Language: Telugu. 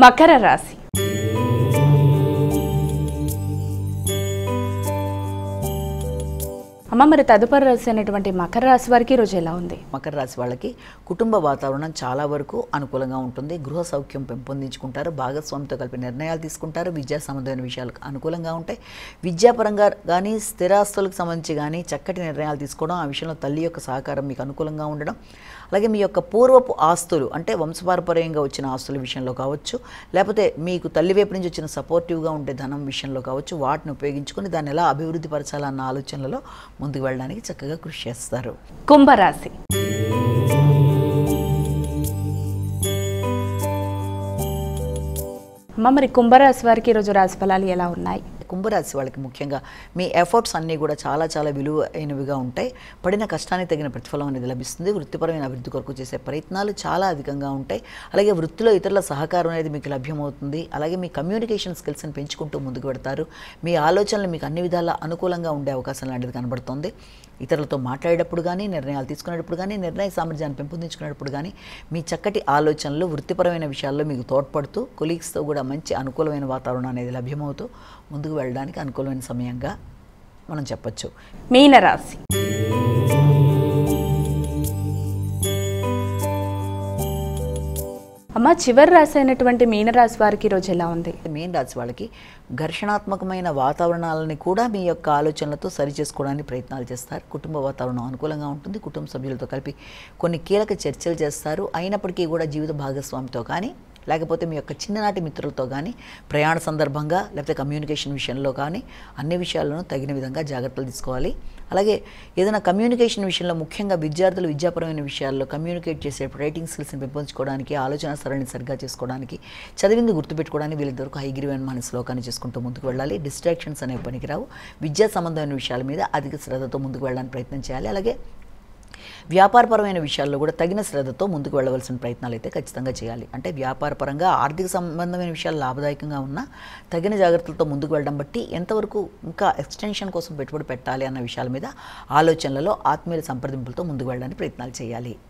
మకర రాశి. అమ్మ, మరి తదుపరి రాశి అయినటువంటి మకర రాశి వారికి ఈరోజు ఎలా ఉంది? మకర రాశి వాళ్ళకి కుటుంబ వాతావరణం చాలా వరకు అనుకూలంగా ఉంటుంది. గృహ సౌఖ్యం పెంపొందించుకుంటారు. భాగస్వామితో కలిపి నిర్ణయాలు తీసుకుంటారు. విద్యా సంబంధమైన విషయాలకు అనుకూలంగా ఉంటాయి. విద్యాపరంగా కానీ స్థిరాస్తులకు సంబంధించి కానీ చక్కటి నిర్ణయాలు తీసుకోవడం, ఆ విషయంలో తల్లి యొక్క సహకారం మీకు అనుకూలంగా ఉండడం, అలాగే మీ యొక్క పూర్వపు ఆస్తులు అంటే వంశపారపర్యంగా వచ్చిన ఆస్తుల విషయంలో కావచ్చు, లేకపోతే మీకు తల్లి వైపు నుంచి వచ్చిన సపోర్టివ్గా ఉండే ధనం విషయంలో కావచ్చు, వాటిని ఉపయోగించుకొని దాన్ని ఎలా అభివృద్ధి పరచాలన్న ఆలోచనలలో ముందుకు వెళ్ళడానికి చక్కగా కృషి చేస్తారు. కుంభరాశి. అమ్మ, మరి కుంభరాశి వారికి ఈరోజు రాశి ఫలాలు ఎలా ఉన్నాయి? కుంభరాశి వాళ్ళకి ముఖ్యంగా మీ ఎఫర్ట్స్ అన్నీ కూడా చాలా విలువైనవిగా ఉంటాయి. పడిన కష్టానికి తగిన ప్రతిఫలం అనేది లభిస్తుంది. వృత్తిపరమైన అభివృద్ధి కొరకు చేసే ప్రయత్నాలు చాలా అధికంగా ఉంటాయి. అలాగే వృత్తిలో ఇతరుల సహకారం అనేది మీకు లభ్యమవుతుంది. అలాగే మీ కమ్యూనికేషన్ స్కిల్స్ని పెంచుకుంటూ ముందుకు పెడతారు. మీ ఆలోచనలు మీకు అన్ని విధాలా అనుకూలంగా ఉండే అవకాశం లాంటిది కనబడుతుంది. ఇతరులతో మాట్లాడేటప్పుడు కానీ, నిర్ణయాలు తీసుకునేటప్పుడు కానీ, నిర్ణయ సామర్థ్యాన్ని పెంపొందించుకునేటప్పుడు కానీ మీ చక్కటి ఆలోచనలు వృత్తిపరమైన విషయాల్లో మీకు తోడ్పడుతూ కొలీగ్స్తో కూడా మంచి అనుకూలమైన వాతావరణం అనేది లభ్యమవుతూ ముందుకు వెళ్ళడానికి అనుకూలమైన సమయంగా మనం చెప్పచ్చు. మీనరాశి. అమ్మ, చివరి రాశి అయినటువంటి మీనరాశి వారికి ఈరోజు ఎలా ఉంది? మీన రాశి వాళ్ళకి ఘర్షణాత్మకమైన వాతావరణాలని కూడా మీ యొక్క ఆలోచనలతో సరిచేసుకోవడానికి ప్రయత్నాలు చేస్తారు. కుటుంబ వాతావరణం అనుకూలంగా ఉంటుంది. కుటుంబ సభ్యులతో కలిపి కొన్ని కీలక చర్చలు చేస్తారు. అయినప్పటికీ కూడా జీవిత భాగస్వామితో కానీ, లేకపోతే మీ యొక్క చిన్ననాటి మిత్రులతో కానీ, ప్రయాణ సందర్భంగా లేకపోతే కమ్యూనికేషన్ విషయంలో కానీ అన్ని విషయాల్లోనూ తగిన విధంగా జాగ్రత్తలు తీసుకోవాలి. అలాగే ఏదైనా కమ్యూనికేషన్ విషయంలో ముఖ్యంగా విద్యార్థులు విద్యాపరమైన విషయాల్లో కమ్యూనికేట్ చేసే రైటింగ్ స్కిల్స్ని పెంపొందించుకోవడానికి, ఆలోచన సరళిని సరిగ్గా చేసుకోవడానికి, చదివింది గుర్తుపెట్టుకోవడానికి వీళ్ళిద్దరికీ హైగ్రీవైన మన శ్లోకాన్ని చేసుకుంటూ ముందుకు వెళ్ళాలి. డిస్ట్రాక్షన్స్ అనేవి పనికిరావు. విద్యా సంబంధమైన విషయాల మీద అధిక శ్రద్ధతో ముందుకు వెళ్ళడానికి ప్రయత్నం చేయాలి. అలాగే వ్యాపారపరమైన విషయాల్లో కూడా తగిన శ్రద్ధతో ముందుకు వెళ్ళవలసిన ప్రయత్నాలు అయితే ఖచ్చితంగా చేయాలి. అంటే వ్యాపారపరంగా ఆర్థిక సంబంధమైన విషయాలు లాభదాయకంగా ఉన్నా తగిన జాగ్రత్తలతో ముందుకు వెళ్ళడం బట్టి ఎంతవరకు ఇంకా ఎక్స్టెన్షన్ కోసం పెట్టుబడి పెట్టాలి అన్న విషయాల మీద ఆలోచనలలో ఆత్మీయుల సంప్రదింపులతో ముందుకు వెళ్ళడానికి ప్రయత్నాలు చేయాలి.